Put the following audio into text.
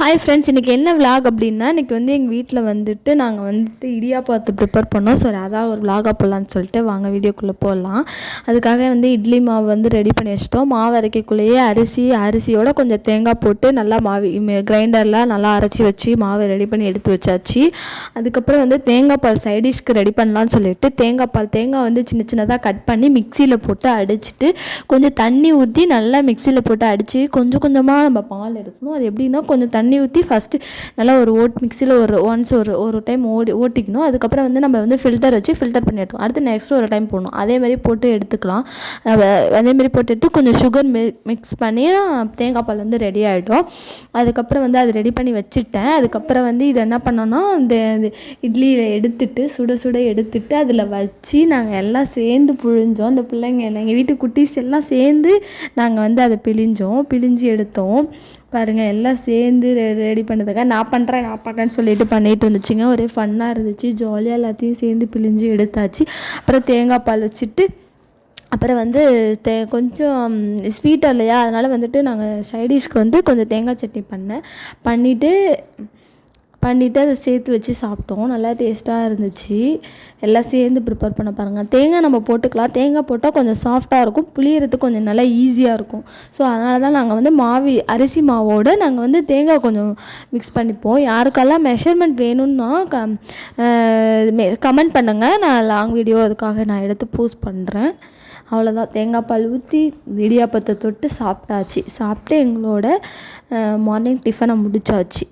Hi friends, இன்றைக்கி என்ன vlog அப்படின்னா, இன்றைக்கி வந்து எங்கள் வீட்டில் வந்துட்டு நாங்கள் வந்துட்டு இடியாப்பத்தை ப்ரிப்பேர் பண்ணோம். ஸோ அதான் ஒரு விலாகாக போடலான்னு சொல்லிட்டு வாங்க வீடியோக்குள்ளே போடலாம். அதுக்காக வந்து இட்லி மாவு வந்து ரெடி பண்ணி வச்சிட்டோம். மாவு அரைக்கக்குள்ளேயே அரிசியோட கொஞ்சம் தேங்காய் போட்டு நல்லா கிரைண்டரில் நல்லா அரைச்சி வச்சு மாவை ரெடி பண்ணி எடுத்து வச்சாச்சு. அதுக்கப்புறம் வந்து தேங்காய் பால் சைடிஷ்க்கு ரெடி பண்ணலான்னு சொல்லிட்டு தேங்காய் வந்து சின்ன சின்னதாக கட் பண்ணி மிக்சியில் போட்டு அடிச்சுட்டு கொஞ்சம் தண்ணி ஊற்றி நல்லா மிக்சியில் போட்டு அடித்து கொஞ்சம் கொஞ்சமாக நம்ம பால் எடுக்கணும். அது எப்படின்னா, கொஞ்சம் தண்ணி ஊற்றி ஃபஸ்ட்டு நல்லா மிக்சியில் ஒரு டைம் ஓட்டிக்கணும். அதுக்கப்புறம் வந்து நம்ம வந்து ஃபில்டர் வச்சு ஃபில்டர் பண்ணி எடுத்துக்கணும். அடுத்து நெக்ஸ்ட் ஒரு டைம் போடணும். அதேமாதிரி போட்டு எடுத்துக்கலாம். அதேமாதிரி போட்டு எடுத்து கொஞ்சம் சுகர் மிக்ஸ் பண்ணி தேங்காய் பால் வந்து ரெடி ஆகிடும். அதுக்கப்புறம் வந்து அது ரெடி பண்ணி வச்சுட்டேன். அதுக்கப்புறம் வந்து இது என்ன பண்ணோன்னா, இந்த இட்லியில் எடுத்துட்டு சுட எடுத்துட்டு அதில் வச்சு நாங்கள் எல்லாம் சேர்ந்து புழிஞ்சோம். அந்த பிள்ளைங்க எங்கள் வீட்டு குட்டீஸ் எல்லாம் சேர்ந்து நாங்கள் வந்து அதை பிழிஞ்சு எடுத்தோம். பாருங்கள், எல்லாம் சேர்ந்து ரெடி பண்ணதுக்காக நான் பண்ணுறேன்னு சொல்லிட்டு பண்ணிகிட்டு இருந்துச்சுங்க. ஒரே ஃபன்னாக இருந்துச்சு, ஜாலியாக எல்லாத்தையும் சேர்ந்து பிழிஞ்சு எடுத்தாச்சு. அப்புறம் தேங்காய் பால் வச்சுட்டு அப்புறம் வந்து கொஞ்சம் ஸ்வீட்டாக இல்லையா, அதனால் வந்துட்டு நாங்கள் சைடிஷ்க்கு வந்து கொஞ்சம் தேங்காய் சட்னி பண்ணிவிட்டு அதை சேர்த்து வச்சு சாப்பிட்டோம். நல்லா டேஸ்ட்டாக இருந்துச்சு. எல்லாம் சேர்ந்து ப்ரிப்பேர் பண்ண பாருங்கள். தேங்காய் நம்ம போட்டுக்கலாம். தேங்காய் போட்டால் கொஞ்சம் சாஃப்டாக இருக்கும், புளியறதுக்கு கொஞ்சம் நல்லா ஈஸியாக இருக்கும். ஸோ அதனால தான் நாங்கள் வந்து அரிசி மாவோடு நாங்கள் வந்து தேங்காய் கொஞ்சம் மிக்ஸ் பண்ணிப்போம். யாருக்கெல்லாம் மெஷர்மெண்ட் வேணும்னா கமெண்ட் பண்ணுங்கள். நான் லாங் வீடியோ அதுக்காக நான் எடுத்து போஸ்ட் பண்ணுறேன். அவ்வளோதான். தேங்காய் பால் ஊற்றி இடியாப்பத்தை தொட்டு சாப்பிட்டு எங்களோட மார்னிங் டிஃபனை முடிச்சாச்சு.